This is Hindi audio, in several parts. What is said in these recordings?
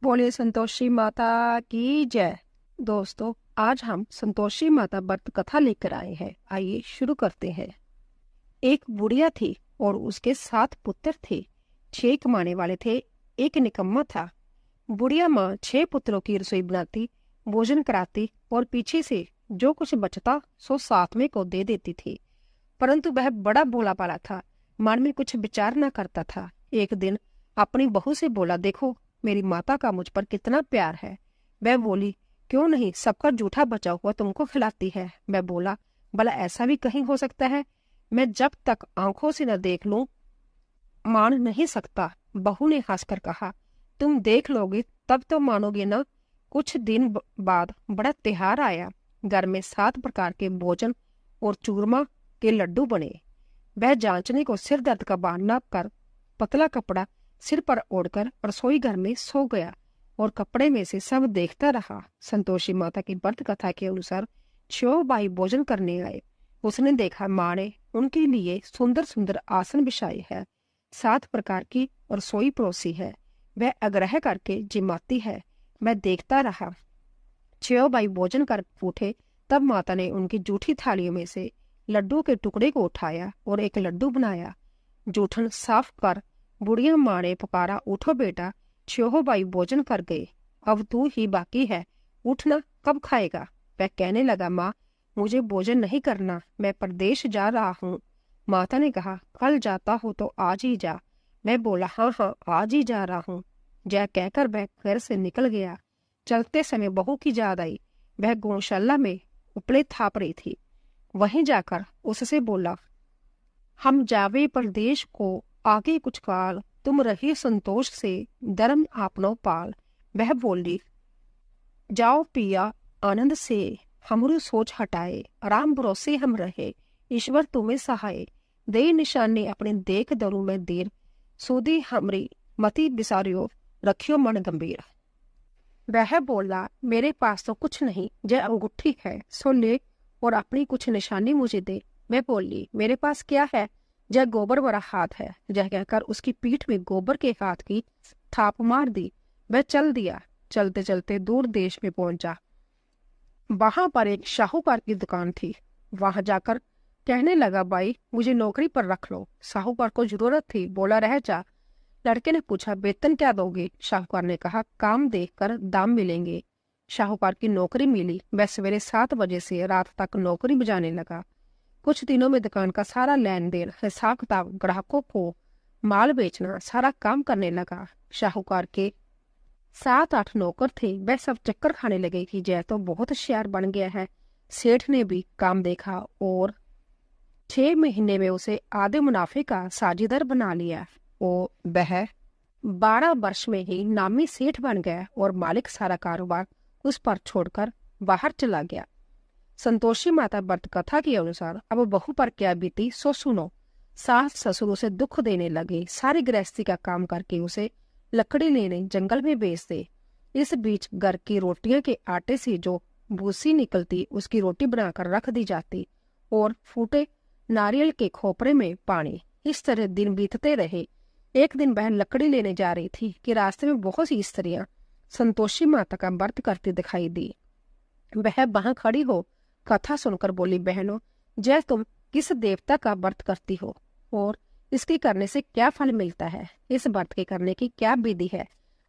बोलिए संतोषी माता की जय। दोस्तों, आज हम संतोषी माता व्रत कथा लेकर आए हैं। आइए शुरू करते हैं। एक बुढ़िया थी और उसके 7 पुत्र थे। 6 कमाने वाले थे, एक निकम्मा था। बुढ़िया माँ 6 पुत्रों की रसोई बनाती, भोजन कराती और पीछे से जो कुछ बचता सो 7वें को दे देती थी। परंतु वह बड़ा भोला भाला था, मन में कुछ विचार न करता था। एक दिन अपनी बहू से बोला, देखो मेरी माता का मुझ पर कितना प्यार है। वह बोली, क्यों नहीं, सबका जूठा बचा हुआ तुमको खिलाती है। मैं बोला, भला ऐसा भी कहीं हो सकता है? मैं जब तक आंखों से न देख लूं मान नहीं सकता। बहू ने हंसकर कहा, तुम देख लोगे तब तो मानोगे न। कुछ दिन बाद बड़ा त्योहार आया। घर में 7 प्रकार के भोजन और चूरमा के लड्डू बने। वह जांचने को सिर दर्द का बहाना कर पतला कपड़ा सिर पर ओढ़कर रसोई घर में सो गया और कपड़े में से सब देखता रहा। संतोषी माता की व्रत कथा के अनुसार 6 भाई भोजन करने आए। उसने देखा माँ ने उनके लिए सुंदर सुंदर आसन बिछाए है, 7 प्रकार की रसोई परोसी है। वह आग्रह करके जिमाती है। मैं देखता रहा। 6 भाई भोजन कर उठे, तब माता ने उनकी जूठी थालियों में से लड्डू के टुकड़े को उठाया और एक लड्डू बनाया। जूठन साफ कर बुढ़िया माँ ने पुकारा, उठो बेटा, 6 भाई भोजन कर गए, अब तू ही बाकी है, उठना, कब खाएगा? वह कहने लगा, माँ मुझे भोजन नहीं करना, मैं परदेश जा रहा हूँ। माता ने कहा, कल जाता हो तो आज ही जा। मैं बोला, हाँ हाँ आज ही जा रहा हूँ। जय कहकर वह घर से निकल गया। चलते समय बहू की याद आई। वह गौशाला में उपले थाप रही थी। वहीं जाकर उससे बोला, हम जावे परदेश को आगे कुछ काल, तुम रहे संतोष से धर्म आपनो पाल। वह बोली, जाओ पिया आनंद से, हमरू सोच हटाए, राम भरोसे हम रहे, ईश्वर तुम्हें सहाय, दे निशाने अपने देख दरू में देर, सुधी हमरी मति बिसारियो, रखियो मन गंभीर। वह बोला, मेरे पास तो कुछ नहीं, जय अंगूठी है, सो ले और अपनी कुछ निशानी मुझे दे। मैं बोली, मेरे पास क्या है? जय गोबर भरा हाथ है। जय कहकर उसकी पीठ में गोबर के हाथ की थाप मार दी। वह चल दिया। चलते चलते दूर देश में पहुंचा। वहां पर एक साहूकार की दुकान थी। वहां जाकर कहने लगा, भाई मुझे नौकरी पर रख लो। साहूकार को जरूरत थी, बोला, रह जा। लड़के ने पूछा, वेतन क्या दोगे? साहूकार ने कहा, काम देखकर दाम मिलेंगे। साहूकार की नौकरी मिली। वह सवेरे 7 बजे से रात तक नौकरी बजाने लगा। कुछ दिनों में दुकान का सारा लेन देन, हिसाब किताब, ग्राहकों को माल बेचना, सारा काम करने लगा। साहूकार के 7-8 नौकर थे। वह सब चक्कर खाने लगे कि जय तो बहुत होशियार बन गया है। सेठ ने भी काम देखा और 6 महीने में उसे आधे मुनाफे का साझेदार बना लिया। और वह 12 वर्ष में ही नामी सेठ बन गया और मालिक सारा कारोबार उस पर छोड़कर बाहर चला गया। संतोषी माता व्रत कथा के अनुसार अब बहू पर क्या बीती सो सुनो। सास ससुर उसे दुख देने लगे। सारी गृहस्थी का काम करके उसे लकड़ी लेने जंगल में भेज दे। इस बीच घर की रोटियां के आटे से जो भूसी निकलती उसकी रोटी बनाकर रख दी जाती और फूटे नारियल के खोपरे में पानी। इस तरह दिन बीतते रहे। एक दिन वह लकड़ी लेने जा रही थी कि रास्ते में बहुत सी स्त्रियां संतोषी माता का व्रत करती दिखाई दी। वह वहां खड़ी हो कथा सुनकर बोली, बहनों, जय तुम किस देवता का व्रत करती हो और इसके करने से क्या फल मिलता है? इस व्रत के करने की क्या विधि है?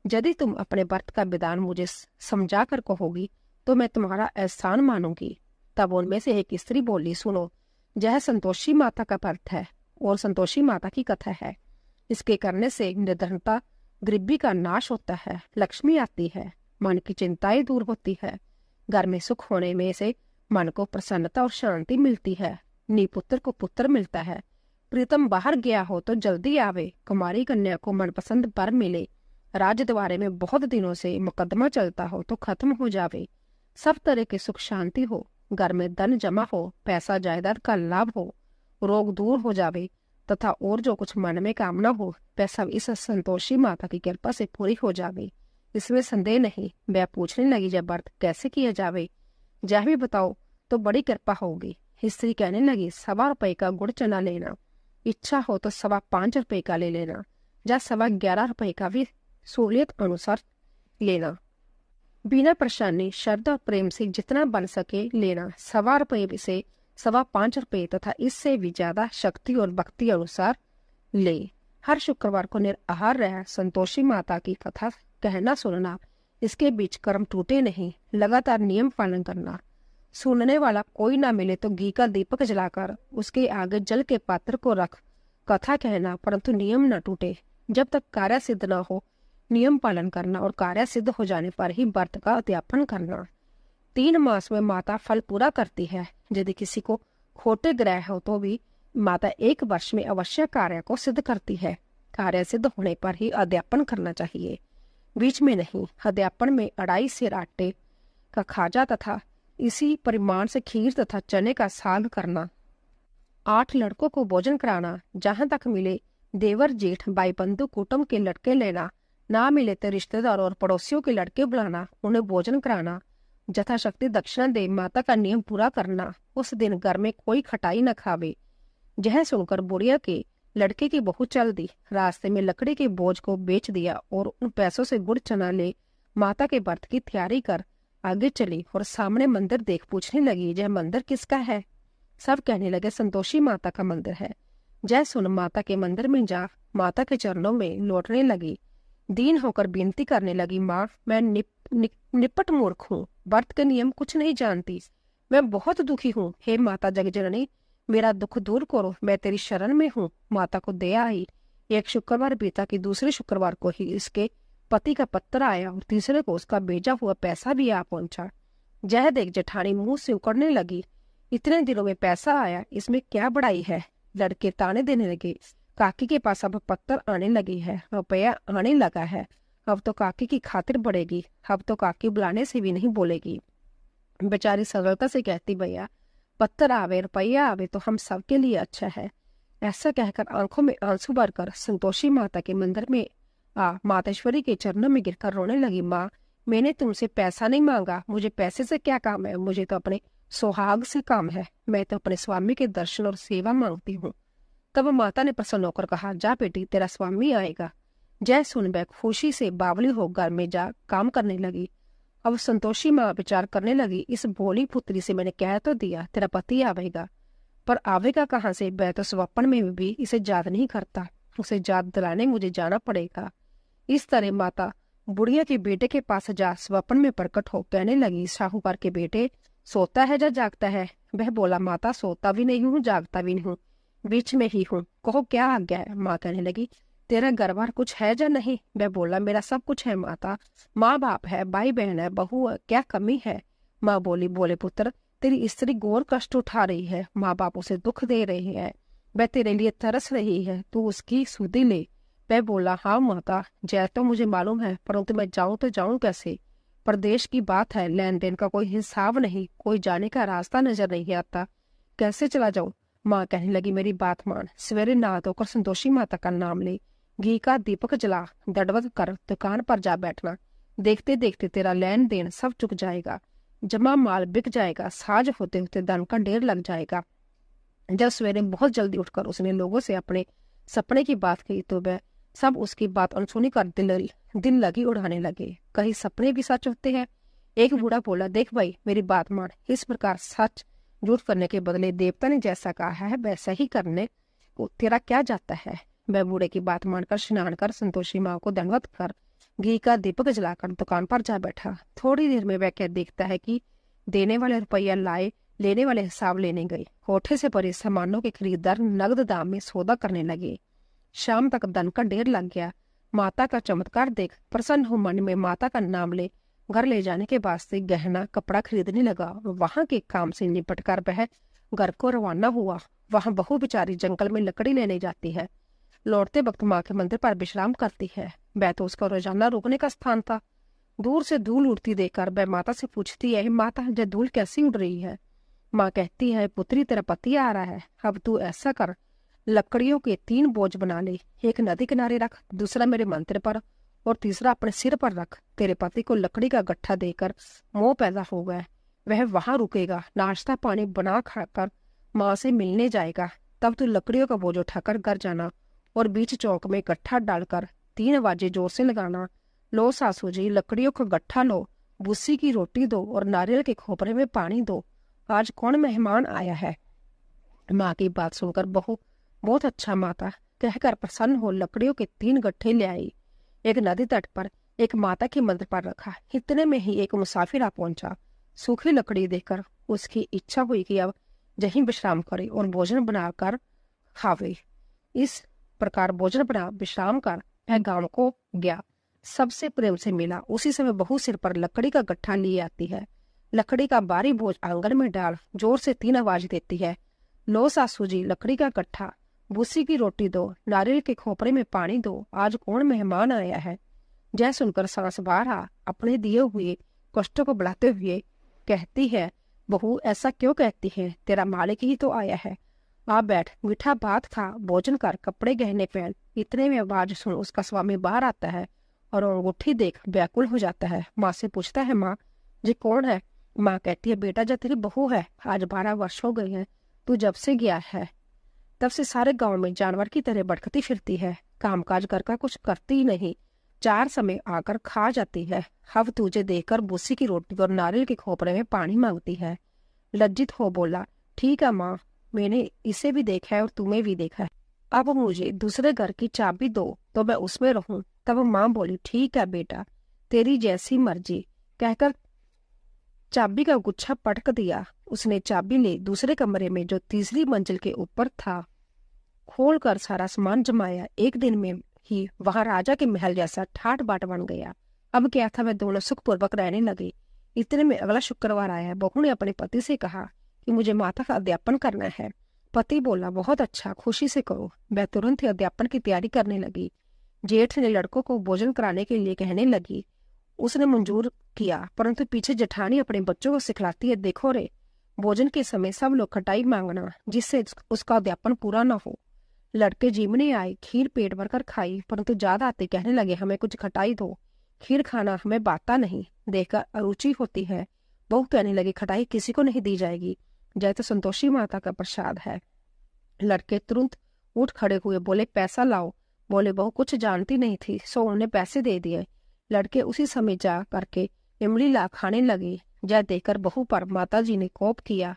यदि तुम अपने व्रत का विधान मुझे समझा कर कहोगी तो मैं तुम्हारा एहसान मानूंगी। तब उनमें से एक स्त्री बोली, सुनो, यह संतोषी माता का व्रत है और संतोषी माता की कथा है। इसके करने से निर्धनता, गरीबी का नाश होता है, लक्ष्मी आती है, मन की चिंताएं दूर होती है, घर में सुख होने में से मन को प्रसन्नता और शांति मिलती है, निपुत्र को पुत्र मिलता है, प्रीतम बाहर गया हो तो जल्दी आवे, कुमारी कन्या को मनपसंद वर मिले, राजद्वारे में बहुत दिनों से मुकदमा चलता हो तो खत्म हो जावे, सब तरह की सुख शांति हो, घर में धन जमा हो, पैसा जायदाद का लाभ हो, रोग दूर हो जावे तथा और जो कुछ मन में कामना हो वह सब इस संतोषी माता की कृपा से पूरी हो जावे। इसमें संदेह नहीं। वह पूछने लगी, जब व्रत कैसे किया जावे, जह भी बताओ तो बड़ी कृपा होगी। स्त्री कहने लगी, 1.25 रुपए का गुड़ चना लेना, इच्छा हो तो 5.25 रुपए का ले लेना, या 11.25 रुपए का भी सहूलियत अनुसार लेना। बिना परेशानी, श्रद्धा और प्रेम से जितना बन सके लेना। 1.25 से 5.25 तथा इससे भी ज्यादा शक्ति और भक्ति अनुसार ले। हर शुक्रवार को निराहार रह संतोषी माता की कथा कहना सुनना। इसके बीच कर्म टूटे नहीं, लगातार नियम पालन करना। सुनने वाला कोई ना मिले तो घी का दीपक जलाकर उसके आगे जल के पात्र को रख कथा कहना, परंतु नियम न टूटे। जब तक कार्य सिद्ध न हो नियम पालन करना और कार्य सिद्ध हो जाने पर ही व्रत का अध्यापन करना। 3 मास में माता फल पूरा करती है। यदि किसी को खोटे ग्रह हो तो भी माता 1 वर्ष में अवश्य कार्य को सिद्ध करती है। कार्य सिद्ध होने पर ही अध्यापन करना चाहिए, बीच में नहीं। अध्यापन में 2.5 सेर आटे का खाजा तथा इसी परिमाण से खीर तथा चने का साग करना। 8 लड़कों को भोजन कराना। जहां तक मिले देवर जेठ भाई बंधु कुटुंब के लड़के लेना, ना मिले तो रिश्तेदार और पड़ोसियों के लड़के बुलाना, उन्हें भोजन कराना। यथाशक्ति दक्षिणा दे माता का नियम पूरा करना। उस दिन घर में कोई खटाई न खावे। यह सुनकर बुढ़िया के लड़के की बहू चल दी। रास्ते में लकड़ी के बोझ को बेच दिया और उन पैसों से गुड़ चना ले माता के व्रत की तैयारी कर आगे चली और सामने मंदिर देख पूछने लगी, यह मंदिर किसका है? सब कहने लगे संतोषी माता का मंदिर है। जय सुन माता के मंदिर में जा माता के चरणों में लौटने लगी। दीन होकर विनती करने लगी, माँ मैं निपट मूर्ख हूँ, व्रत के नियम कुछ नहीं जानती, मैं बहुत दुखी हूँ। हे माता जगजननी, मेरा दुख दूर करो, मैं तेरी शरण में हूँ। माता को दया आई। एक शुक्रवार बीता कि दूसरे शुक्रवार को ही इसके पति का पत्र आया और तीसरे को उसका भेजा हुआ पैसा भी आ पहुंचा। जह देख जेठानी मुंह से उकड़ने लगी, इतने दिनों में पैसा आया, इसमें क्या बड़ाई है? लड़के ताने देने लगे। काकी के पास अब पत्थर आने लगी है, रुपया आने लगा है, अब तो काकी की खातिर बढ़ेगी, अब तो काकी बुलाने से भी नहीं बोलेगी। बेचारी सरलता से कहती, भैया पत्थर आवे रुपया आवे तो हम सबके लिए अच्छा है। ऐसा कहकर आंखों में आंसू भरकर संतोषी माता के मंदिर में मातेश्वरी के चरणों में गिरकर रोने लगी। माँ मैंने तुमसे पैसा नहीं मांगा, मुझे पैसे से क्या काम है, मुझे तो अपने सुहाग से काम है, मैं तो अपने स्वामी के दर्शन और सेवा मांगती हूँ। तब माता ने प्रसन्न होकर कहा, जा बेटी तेरा स्वामी आएगा। जय सुन बैग खुशी से बावली हो घर में जा काम करने लगी। अब संतोषी माँ विचार करने लगी, इस भोली पुत्री से मैंने कह तो दिया तेरा पति आवेगा, पर आवेगा कहाँ से? वह तो स्वप्न में भी इसे याद नहीं करता, उसे याद दिलाने मुझे जाना पड़ेगा। इस तरह माता बुढ़िया के बेटे के पास जा स्वप्न में प्रकट हो कहने लगी, साहूकार के बेटे सोता है या जागता है? वह बोला, माता सोता भी नहीं हूँ जागता भी नहीं हूँ, बीच में ही हूँ, कहो क्या आज्ञा है? माँ कहने लगी, तेरा घर बार कुछ है या नहीं? वह बोला, मेरा सब कुछ है माता, माँ बाप है, भाई बहन है, बहू है, क्या कमी है? माँ बोली, बोले पुत्र तेरी स्त्री घोर कष्ट उठा रही है, माँ बाप उसे दुख दे रहे हैं, वह तेरे लिए तरस रही है, तू उसकी सुधि ले। वह बोला, हाँ माता जय तो मुझे मालूम है, परंतु मैं जाऊं तो जाऊं कैसे? प्रदेश की बात है, लेन देन का कोई हिसाब नहीं, कोई जाने का रास्ता नजर नहीं आता, कैसे चला जाऊं? माँ कहने लगी, मेरी बात मान, सवेरे नहा धोकर संतोषी माता का नाम ले, घी का दीपक जला, दंडवत कर दुकान पर जा बैठना, देखते देखते तेरा लेन देन सब चुक जाएगा, जमा माल बिक जाएगा, साज होते होते धन का ढेर लग जाएगा। जब सवेरे बहुत जल्दी उठकर उसने लोगों से अपने सपने की बात कही तो वह सब उसकी बात अनसुनी कर दिल लगी उड़ाने लगे। कहीं सपने भी सच होते हैं। एक बूढ़ा बोला, देख भाई मेरी बात मान, इस प्रकार सच झूठ करने के बदले देवता ने जैसा कहा है वैसा ही करने को तेरा क्या जाता है? वह बूढ़े की बात मानकर स्नान कर संतोषी माँ को दंडवत कर घी का दीपक जलाकर दुकान पर जा बैठा। थोड़ी देर में वह क्या देखता है कि देने वाले रुपया लाए, लेने वाले हिसाब लेने गए। कोठे से परे सामानों के खरीदार नगद दाम में सौदा करने लगे। शाम तक धन का ढेर लग गया। माता का चमत्कार देख प्रसन्न हो मन में माता का नाम ले घर ले जाने के वास्ते गहना कपड़ा खरीदने लगा। वहां के काम से निपट कर वह घर को रवाना हुआ। वहां बहू बेचारी जंगल में लकड़ी लेने जाती है, लौटते वक्त माँ के मंदिर पर विश्राम करती है। वह तो उसका रोजाना रुकने का स्थान था। दूर से धूल उड़ती देखकर वह माता से पूछती है, माता यह धूल कैसी उड़ रही है? माँ कहती है, पुत्री तेरा पति आ रहा है, अब तू ऐसा कर, लकड़ियों के 3 बोझ बना ले, एक नदी किनारे रख, दूसरा मेरे मंदिर पर और तीसरा अपने सिर पर रख। तेरे पति को लकड़ी का गट्ठा देकर मोह पैदा हो गया, वह वहां रुकेगा, नाश्ता पानी बना खाकर माँ से मिलने जाएगा। तब तू लकड़ियों का बोझ उठाकर घर जाना और बीच चौक में गट्ठा डालकर 3 आवाजें जोर से लगाना, लो सासू जी, लकड़ियों का गट्ठा लो, भूसी की रोटी दो और नारियल के खोपरे में पानी दो। आज कौन मेहमान आया है? माँ की बात सुनकर बहू बहुत अच्छा माता कहकर प्रसन्न हो लकड़ियों के 3 गट्ठे ले आई। एक नदी तट पर एक माता के मंदिर पर रखा। इतने में ही एक मुसाफिर आ पहुंचा। सूखी लकड़ी देखकर उसकी इच्छा हुई कि अब यहीं विश्राम करे और भोजन बनाकर खावे। इस प्रकार भोजन बना विश्राम कर वह गांव को गया। सबसे प्रेम से मिला। उसी समय बहू सिर पर लकड़ी का गट्ठा लिए आती है। लकड़ी का भारी बोझ आंगन में डाल जोर से 3 आवाज देती है। लो सासू जी, लकड़ी का गट्ठा, भूसी की रोटी दो, नारियल के खोपरे में पानी दो। आज कौन मेहमान आया है? जय सुनकर सांस बाहर आ अपने दिए हुए कष्टों को बढ़ाते हुए कहती है, बहू ऐसा क्यों कहती है? तेरा मालिक ही तो आया है। आ बैठ, मीठा भात खा, भोजन कर, कपड़े गहने पहन। इतने में आवाज सुन उसका स्वामी बाहर आता है और अंगूठी देख व्याकुल हो जाता है। माँ से पूछता है, माँ जी कौन है? माँ कहती है, बेटा जो तेरी बहू है, आज 12 वर्ष हो गए हैं तू जब से गया है तब से सारे गांव में जानवर की तरह भटकती फिरती है। कामकाज कर कुछ करती ही नहीं, 4 समय आकर खा जाती है। अब तुझे देखकर भूसी की रोटी और नारियल के खोपरे में पानी मांगती है। लज्जित हो बोला, ठीक है माँ, मैंने इसे भी देखा है और तुम्हें भी देखा है। अब मुझे दूसरे घर की चाबी दो तो मैं उसमें रहूं। तब माँ बोली, ठीक है बेटा, तेरी जैसी मर्जी, कहकर चाबी का गुच्छा पटक दिया। उसने चाबी ले दूसरे कमरे में जो तीसरी मंजिल के ऊपर था खोलकर सारा सामान जमाया। एक दिन में ही वहां राजा के महल जैसा ठाट बाट बन गया। अब क्या था, वह दोनों सुखपूर्वक रहने लगे। इतने में अगला शुक्रवार आया। बहू ने अपने पति से कहा कि मुझे माता का अध्यापन करना है। पति बोला, बहुत अच्छा, खुशी से करो। वह तुरंत ही अध्यापन की तैयारी करने लगी। जेठ ने लड़कों को भोजन कराने के लिए कहने लगी। उसने मंजूर किया, परंतु पीछे जेठानी अपने बच्चों को सिखलाती है, देखो रे, भोजन के समय सब लोग खटाई मांगना जिससे उसका अध्यापन पूरा न हो। लड़के जीमने आए, खीर पेट भरकर खाई, परंतु ज्यादा आते कहने लगे, हमें कुछ खटाई दो, खीर खाना हमें बाता नहीं, देखकर अरुचि होती है। बहू कहने लगी, खटाई किसी को नहीं दी जाएगी, जय तो संतोषी माता का प्रसाद है। लड़के तुरंत उठ खड़े हुए, बोले पैसा लाओ। बोले बहू कुछ जानती नहीं थी सो उन्हें पैसे दे दिए। लड़के उसी समय जा करके इमली ला खाने लगे। जय देखकर बहू पर माताजी ने कोप किया।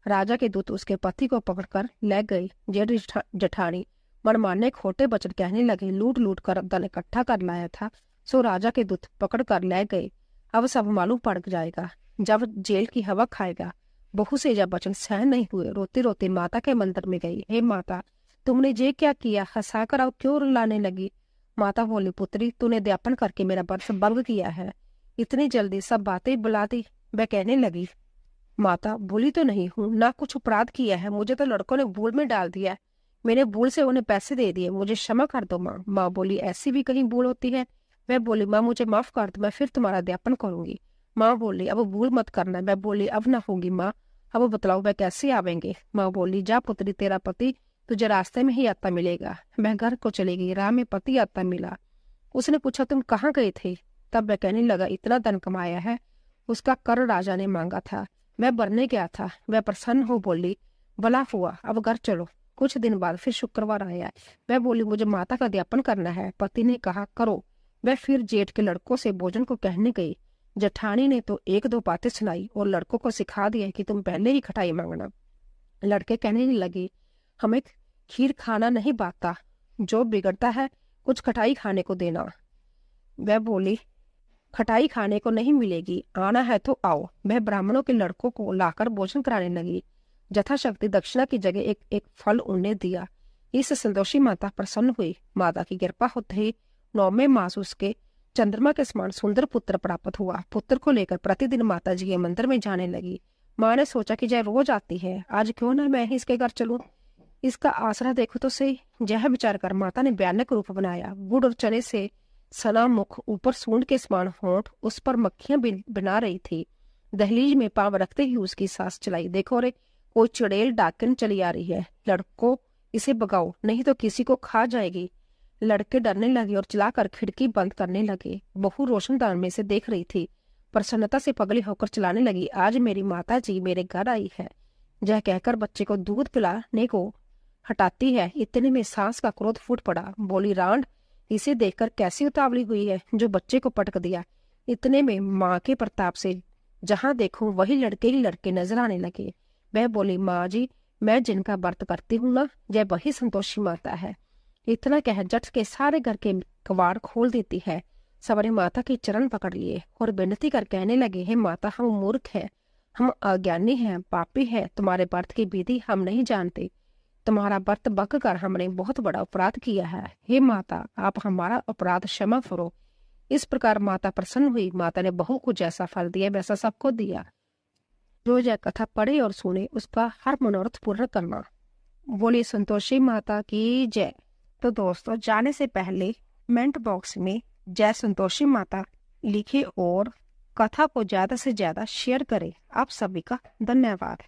राजा के दूत उसके पति को पकड़कर ले गए। जेठ जेठानी मनमाने खोटे वचन कहने लगे, लूट लूट कर धन इकट्ठा कर लाया था सो राजा के दूत पकड़ कर ले गए। अब सब मालूम पड़ जाएगा जब जेल की हवा खाएगा। बहू से जब वचन सहन नहीं हुए, रोती रोती माता के मंदिर में गई। हे माता, तुमने ये क्या किया? हंसाकर अब क्यों रुलाने लगी? माता बोली, पुत्री, तूने अध्यापन करके मेरा वर्ष भंग किया है। इतनी जल्दी सब बातें बुला दी। वह कहने लगी, माता भूली तो नहीं हूँ, ना कुछ अपराध किया है, मुझे तो लड़कों ने भूल में डाल दिया। मैंने भूल से उन्हें पैसे दे दिए, मुझे क्षमा कर दो माँ। माँ बोली, ऐसी भी कहीं भूल होती है? वह बोली, माँ मुझे माफ कर दो, मैं फिर तुम्हारा अध्यापन करूंगी। माँ बोली, अब भूल मत करना। मैं बोली, अब ना होगी माँ, अब बतलाओ वह कैसे आवेंगे? माँ बोली, जा पुत्री, तेरा पति तुझे रास्ते में ही आता मिलेगा। वह घर को चली गई। राह में पति आता मिला। उसने पूछा, तुम कहाँ गए थे? तब वह कहने लगा, इतना धन कमाया है, उसका कर राजा ने मांगा था, मैं भरने गया था। वह प्रसन्न हो बोली, भला हुआ, अब घर चलो। कुछ दिन बाद फिर शुक्रवार आया। वह बोली, मुझे माता का अध्यापन करना है। पति ने कहा, करो। वह फिर जेठ के लड़कों से भोजन को कहने गई। जेठानी ने तो 1-2 बातें सुनाई और लड़कों को सिखा दिया कि तुम पहले ही खटाई मांगना। लड़के कहने लगे, हमें खीर खाना नहीं बाता, जो बिगड़ता है कुछ खटाई खाने को देना। वह बोली, खटाई खाने को नहीं मिलेगी, आना है तो आओ। वह ब्राह्मणों के लड़कों को लाकर भोजन कराने लगी। यथाशक्ति दक्षिणा की जगह एक एक फल उन्हें दिया। इससे संतोषी माता प्रसन्न हुई। माता की कृपा होते ही 9वें मास उसके चंद्रमा के समान सुंदर पुत्र प्राप्त हुआ। पुत्र को लेकर प्रतिदिन माता जी के मंदिर में जाने लगी। माँ ने सोचा कि जय रोज आती है, आज क्यों ना मैं ही इसके घर चलूं, इसका आसरा देखो तो सही। यह विचार कर माता ने भयानक रूप बनाया। गुड़ और चने से सना मुख, ऊपर सूंड के समान होंठ, उस पर मक्खियां बना रही थी। दहलीज में पांव रखते ही उसकी सांस चलाई। देखो रे, कोई चुड़ैल डाकन चली आ रही है, लड़को इसे भगाओ नहीं तो किसी को खा जाएगी। लड़के डरने लगे और चिल्लाकर खिड़की बंद करने लगे। बहू रोशनदान में से देख रही थी। प्रसन्नता से पगली होकर चिल्लाने लगी, आज मेरी माता जी मेरे घर आई है। यह कहकर बच्चे को दूध पिलाने को हटाती है। इतने में सांस का क्रोध फूट पड़ा। बोली, रांड, इसे देखकर कैसी उतावली हुई है जो बच्चे को पटक दिया। इतने में माँ के प्रताप से जहाँ देखो वही लड़के ही लड़के नजर आने लगे। वह बोली, माँ जी, मैं जिनका व्रत करती हूँ ना, यह वही संतोषी माता है। इतना कह जट के सारे घर के कवाड़ खोल देती है। सबने माता के चरण पकड़ लिए और विनती कर कहने लगे, हे माता, हम मूर्ख हैं, हम अज्ञानी हैं, पापी हैं, तुम्हारे व्रत की विधि हम नहीं जानते। तुम्हारा व्रत बक कर हमने बहुत बड़ा अपराध किया है। हे माता, आप हमारा अपराध क्षमा करो। इस प्रकार माता प्रसन्न हुई। माता ने बहू को जैसा फल दिया वैसा सबको दिया। जो यह कथा पढ़े और सुने उसका हर मनोरथ पूर्ण करना। बोली संतोषी माता की जय। तो दोस्तों, जाने से पहले कमेंट बॉक्स में जय संतोषी माता लिखे और कथा को ज्यादा से ज्यादा शेयर करें। आप सभी का धन्यवाद।